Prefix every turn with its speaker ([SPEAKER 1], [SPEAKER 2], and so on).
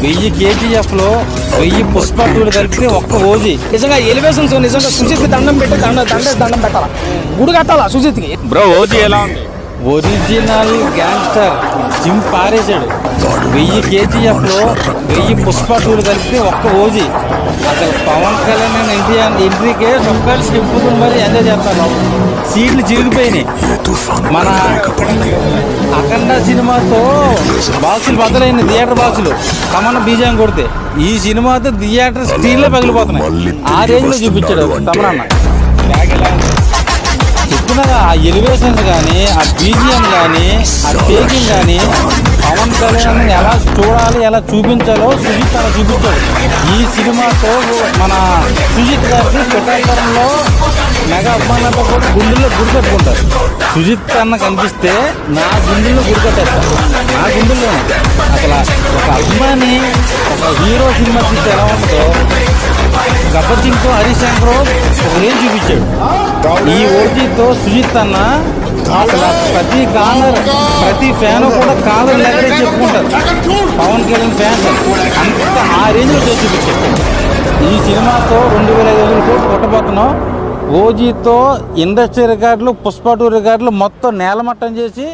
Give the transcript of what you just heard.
[SPEAKER 1] 1000 KGF లో 1000 పుష్ప 2 కలిపి ఒక్క ఓజీ.
[SPEAKER 2] నిజంగా ఎలివేషన్స్ నిజంగా సుజిత్కి దండం పెట్టి దండం పెట్టాలా, గుడి కట్టాలా సుజిత్కి.
[SPEAKER 3] బ్రో ఓజీ ఎలా ఉంది?
[SPEAKER 1] ఒరిజినల్ గ్యాంగ్స్టర్ జిమ్ పారేశాడు. 1000 KGF లో 1000 పుష్ప 2 కలిపి ఒక్క ఓజీ. అసలు పవన్ కళ్యాణ్ ఎంట్రీకే చొక్కాలు సింపుల్ మరి ఎంజాయ్ చేస్తాను. సీట్లు చిరిగిపోయినాయి. మన అఖండ సినిమాతో బాక్సులు బద్దలైన థియేటర్ బాక్సులు తమన్న బీజం కొడితే ఈ సినిమాతో థియేటర్ స్క్రీన్లో పగిలిపోతున్నాయి. ఆ రేంజ్లో చూపించాడు తమనన్న. చెప్తున్నాగా ఆ ఎలివేషన్స్ కానీ, ఆ బీజిఎం కానీ, ఆ టేకింగ్ కానీ పవన్ కళ్యాణ్ ఎలా చూడాలి, ఎలా చూపించాలో సుజిత్ అలా చూపించాడు. ఈ సినిమాతో మన సుజిత్ గారికి పిఠాపురంలో మెగా అభిమానులతో కూడా గుండెల్లో గుడి కట్టుకుంటారు. సుజిత్ అన్న కనిపిస్తే నా గుండెల్లో గుడి కట్టేస్తారు. నా గుండెల్లో అసలు ఒక అభిమాని ఒక హీరో సినిమా చూస్తే ఎలా ఉంటుందో గబ్బర్ సింగ్తో హరీష్ శంకర్ ఒక రేంజ్ చూపించాడు. ఈ ఓటీతో సుజిత్ అన్న అసలు ప్రతి కాలర్ ప్రతి ఫ్యాన్ కూడా కాలర్ లెక్కడే చెప్పుకుంటారు. పవన్ కళ్యాణ్ ఫ్యాన్స్ అంత ఆ రేంజ్లో చేసి చూపించాడు. ఈ సినిమాతో 2500 కోట్లు కొట్టబోతున్నాం. ఓజీతో ఇండస్ట్రీ రికార్డులు, పుష్ప 2 రికార్డులు మొత్తం నేలమట్టం చేసి